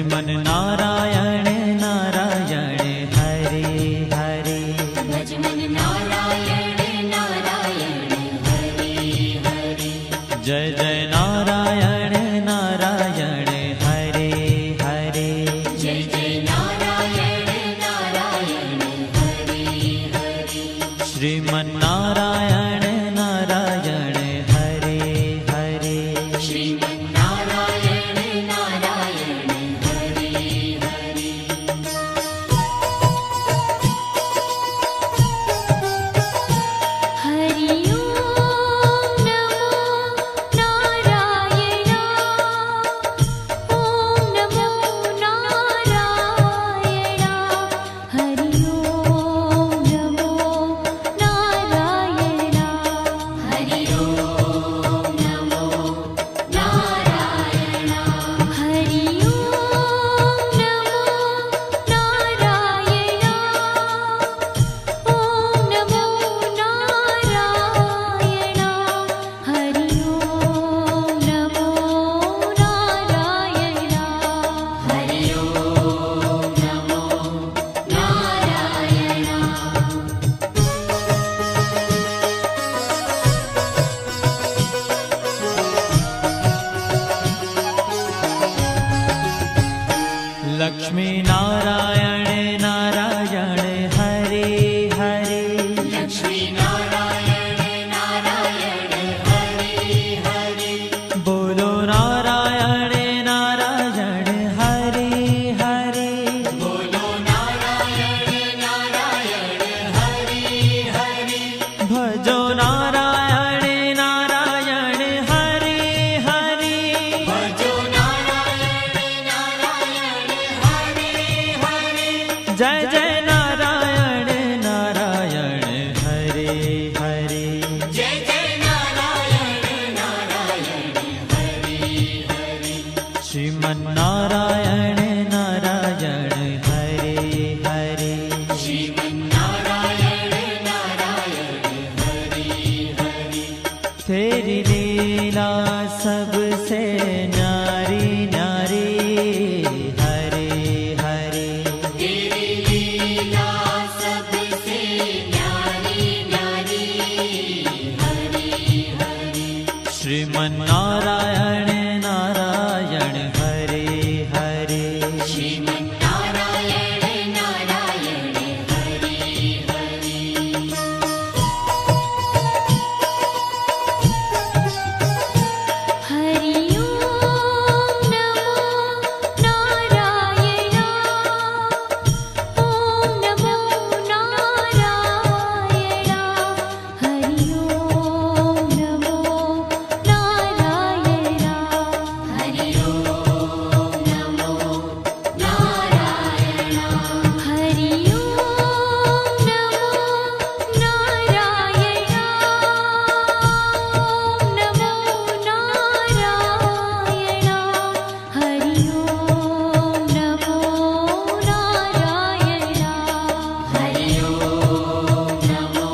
मन नारायण नारायण हरे हरे। भज मन नारायण नारायण हरे हरे। जय जय नारायण नारायण हरे हरे। जय जय नारायण नारायण हरे हरे। श्रीमन नारायण नारायण हरे हरे। श्रीमन नारायण नारायण हरे हरे। हरि ओम नमो नारायण। ओम नमो नारायण। हरि ओम नमो नारायण। हरि ओम नमो नारायण। हरि ओम नमो नारायण। ओम नमो नारायण। हरि ओम नमो नारायण। हरि ओम नमो नारायण। लक्ष्मी नारायण नारायण हरे हरे। लक्ष्मी नारायण नारायण हरे हरे। बोलो नारायण नारायण हरे हरे। बोलो नारायण नारायण हरे हरे। भजो नारायण नारायण हरे हरे। भजो नारायण नारायण हरे हरे। जय जय नारायण नारायण हरे हरे। जय जय नारायण नारायण हरे हरे। श्रीमन नारायण नारायण हरे हरे। श्रीमन नारायण नारायण हरे हरे। तेरी लीला सबसे न्यारी न्यारी हरे हरे। तेरी लीला सबसे न्यारी न्यारी हरे हरे। श्रीमन नारायण नारायण हरे हरे। श्रीमन नारायण नारायण हरे हरे। हरि ओम नमो नारायण। ओम नमो नारायण। हरि ओम नमो नारायण। हरि ओम नमो नारायण। हरि ओम नमो नारायण। ओम नमो नारायण। हरि ओम नमो नारायण। हरि ओम नमो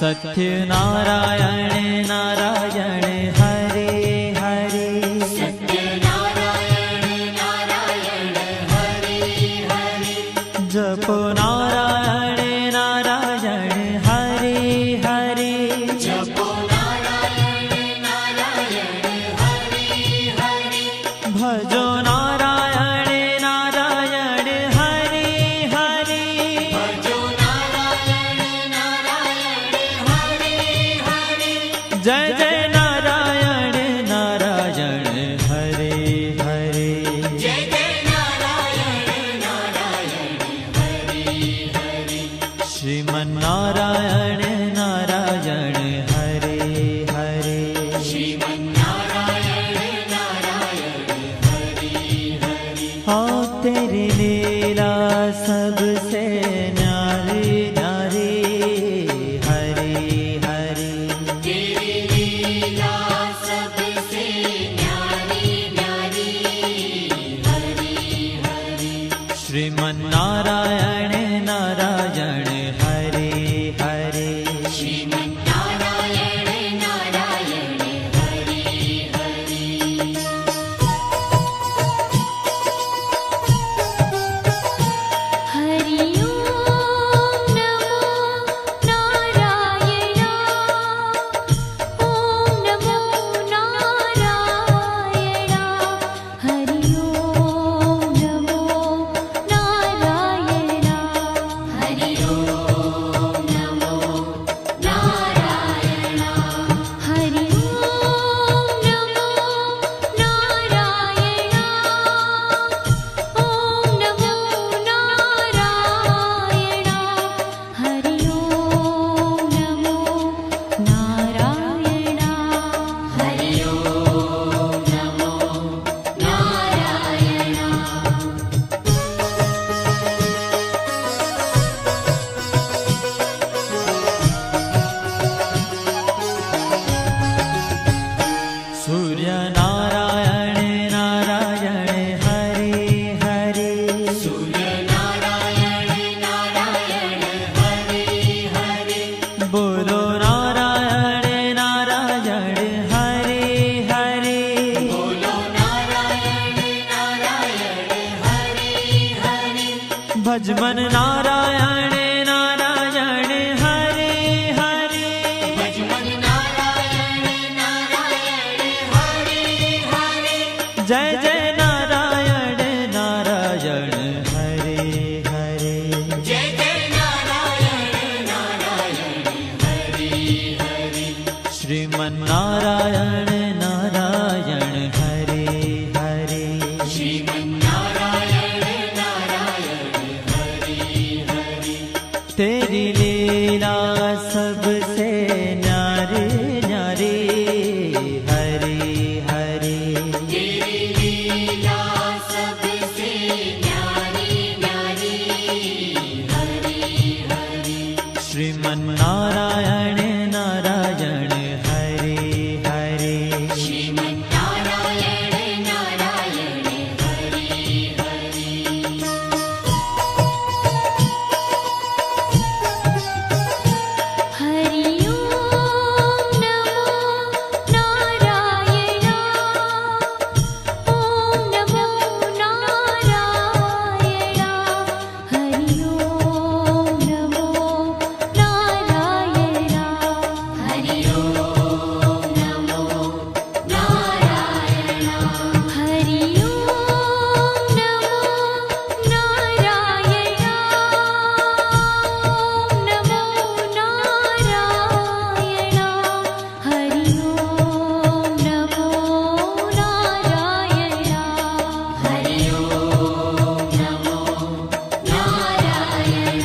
सत्य नारायण नारायण हरे हरे। सत्य नारायण नारायण हरे हरे। जपो नारायण नारायण हरे हरे। जपो नारायण नारायण हरे हरे। भजो नारायण नारायण हरे हरे। भजो नारायण नारायण हरे हरे। जय जय नारायण नारायण हरे हरे। जय जय नारायण नारायण हरे हरे। श्रीमन नारायण नारायण हरे हरे। श्रीमन नारायण नारायण हरे हरे। हाँ तेरी लीला सबसे न्यारी न्यारी हरे हरे। तेरी लीला सबसे न्यारी न्यारी हरे हरे। श्रीमन नारायण भजमन नारायण नारायण हरे हरे भजमन नारायण नारायण हरे हरे जय जय नारायण नारायण हरे हरे जय जय नारायण नारायण हरे हरे श्रीमन नारायण नारायण हरे हरे श्रीमन्नारायण नारायण हरे हरे तेरी लीला सबसे न्यारी न्यारी हरे हरे तेरी लीला सबसे न्यारी न्यारी हरे हरे श्रीमन नारायण नारायण हरे हरे श्रीमन्नारायण नारायण हरे हरे हरि ओम नमो नारायण ओम नमो नारायण हरि ओम नमो नारायण हरि ओम नमो नारायण हरि ओम नमो नारायण ओम नमो नारायण हरि ओम नमो नारायण हरि ओम नमो नारायण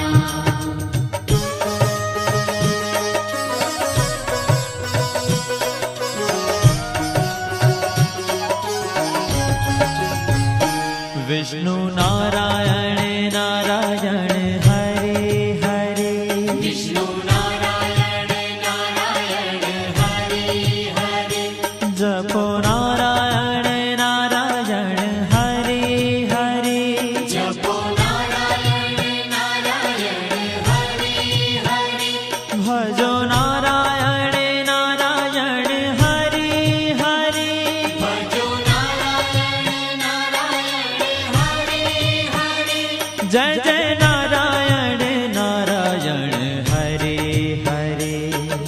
विष्णु नारायण नारायण हरे हरे विष्णु नारायण नारायण हरे हरे जपो नारायण नारायण हरे हरे जपो नारायण नारायण हरे हरे भजो नारायण नारायण हरे हरे भजो नारायण नारायण हरे हरे जय जय नारायण नारायण हरे हरे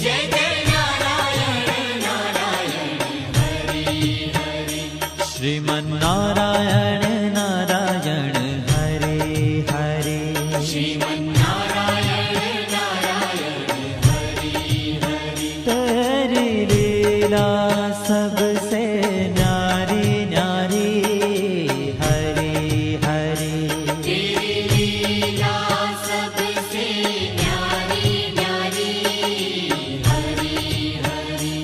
जय जय नारायण नारायण हरे हरे श्रीमन नारायण नारायण हरे हरे श्रीमन्नारायण नारायण हरे हरे तेरी लीला सबसे न्यारी न्यारी हरे हरे तेरी लीला सबसे न्यारी न्यारी हरे हरे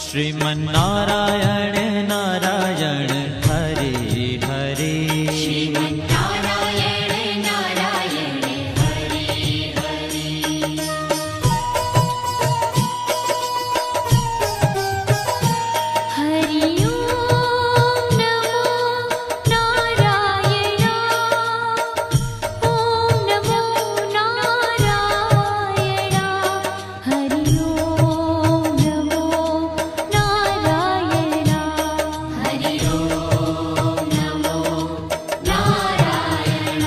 श्रीमन नारायण नारायण हरे हरे श्रीमन्नारायण नारायण हरे हरे हरि ओम नमो नारायण ओम नमो नारायण हरि ओम नमो नारायण हरि ओम नमो नारायण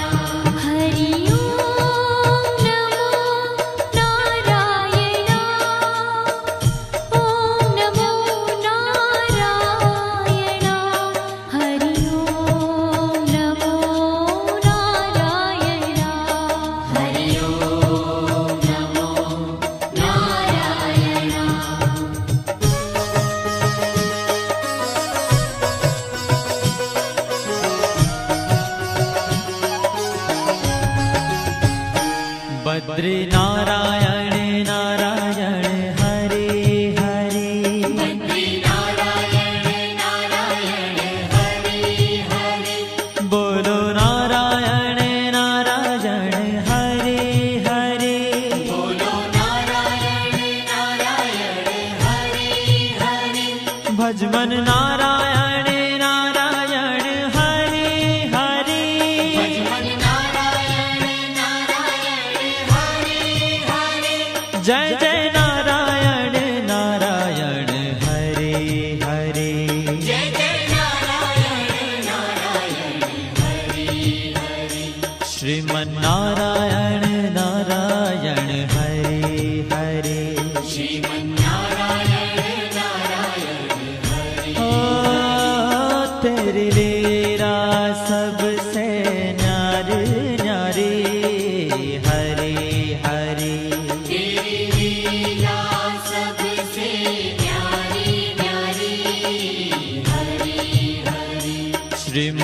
हरि ओम नमो नारायण ओम नमो नारायण हरि ओम नमो नारायण हरि ओम नमो नारायण बद्री नारायण नारायण हरे हरे बद्री नारायण नारायण हरे हरे बोलो नारायण नारायण हरे हरे बोलो नारायण नारायण हरे हरे भजमन नारायण नारायण हरे हरे भजमन नारायण नारायण हरे हरे जय जय नारायण नारायण हरे हरे जय जय नारायण नारायण हरे हरे श्रीमन नारायण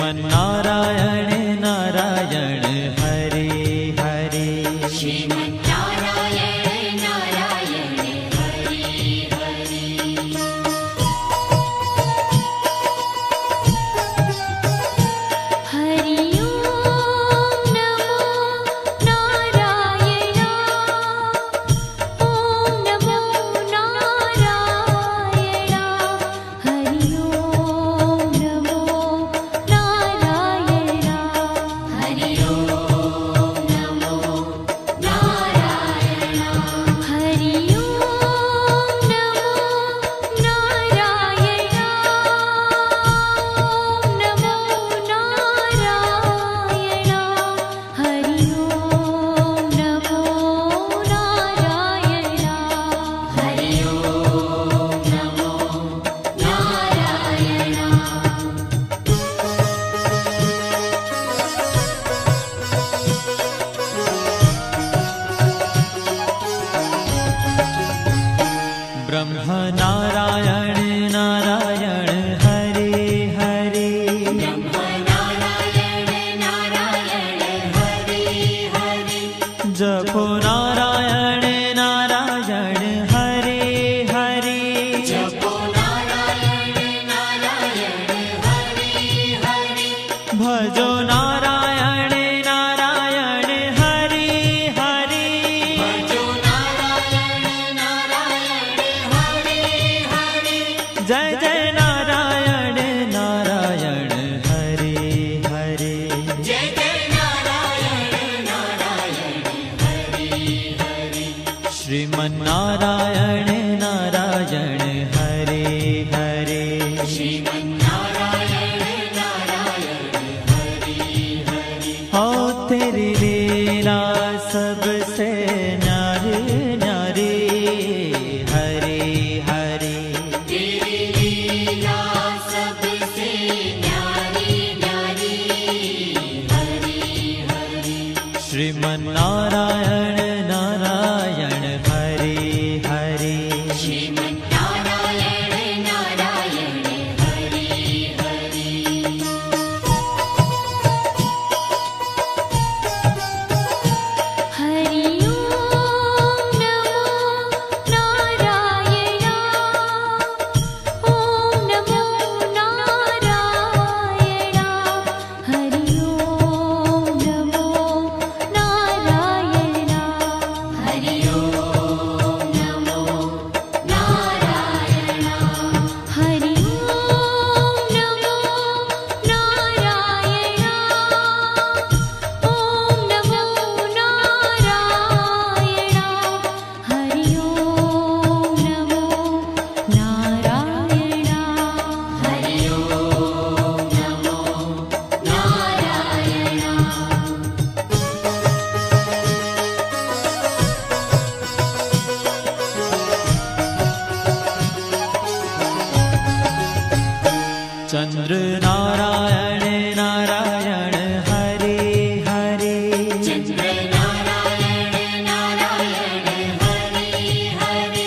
श्रीमन्नारायण नारायण हरे हरे श्रीमन्नारायण नारायण हरे हरे हरि ओम नमो नारायण ओम नमो नारायण हरि ओम नमो नारायण हरि ओम नमो नारायण हरि ओम नमो नारायण ओम नमो नारायण हरि ओम नमो नारायण हरि ओम नमो नारायण ब्रह्म नारायण नारायण हरे हरे नारायण नारायण हरि हरि जपो नारायण नारायण हरे हरे जपो नारायण नारायण हरि हरि भजो नारायण नारायण हरे हरे भजो नारायण नारायण हरि हरि जय जय नारायण नारायण हरे हरे जय जय नारायण नारायण हरि हरि श्रीमन्नारायण नारायण हरे हरे श्रीमन्नारायण नारायण हरि हरि हो तेरी लीला सबसे न्यारी न्यारी हरे हरे तेरी लीला सबसे न्यारी न्यारी हरि हरि श्रीमन्नारायण नारायण हरे हरे श्रीमन्नारायण नारायण हरि हरि हरि ओम नमो नारायण ओम नमो नारायण हरि ओम नमो नारायण हरि ओम नमो नारायण हरि ओम नमो नारायण ओम नमो नारायण हरि ओम नमो नारायण हरि ओम नमो नारायण चंद्र नारायण नारायण हरे हरे चंद्र नारायण नारायण हरि हरि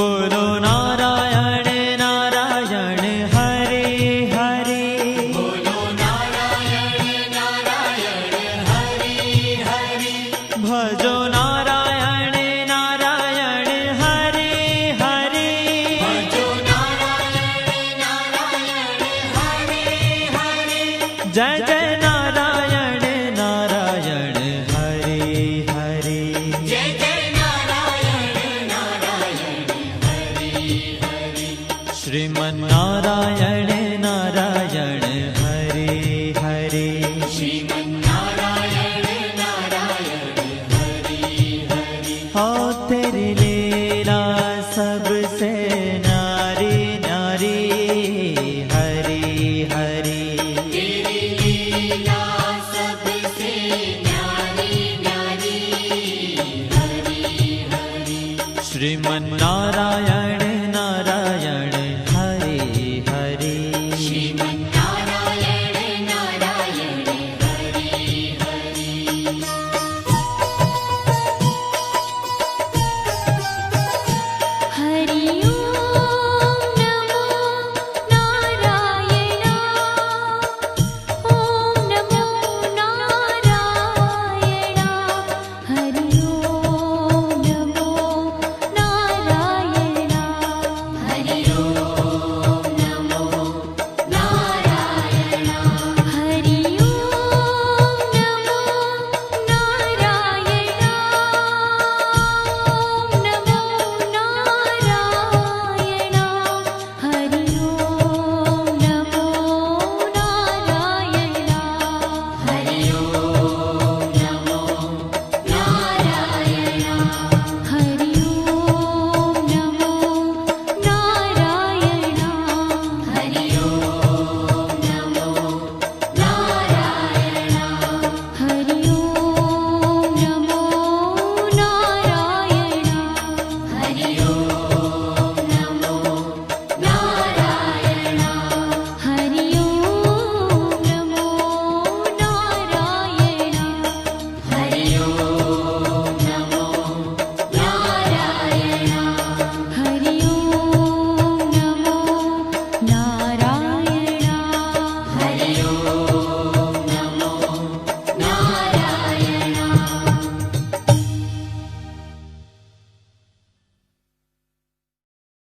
बोलो नारायण नारायण हरे हरे बोलो नारायण नारायण हरि हरि भजो नारायण नारायण हरे हरे भजो नारायण नारायण हरि हरि जय जय नारायण नारायण हरे हरे जय जय नारायण नारायण हरि हरि श्रीमन्नारायण नारायण हरे हरे श्रीमन्नारायण नारायण हरि हरि हो तेरी लीला सबसे न्यारी न्यारी हरे हरे तेरी लीला सबसे न्यारी न्यारी हरि हरि श्रीमन्नारायण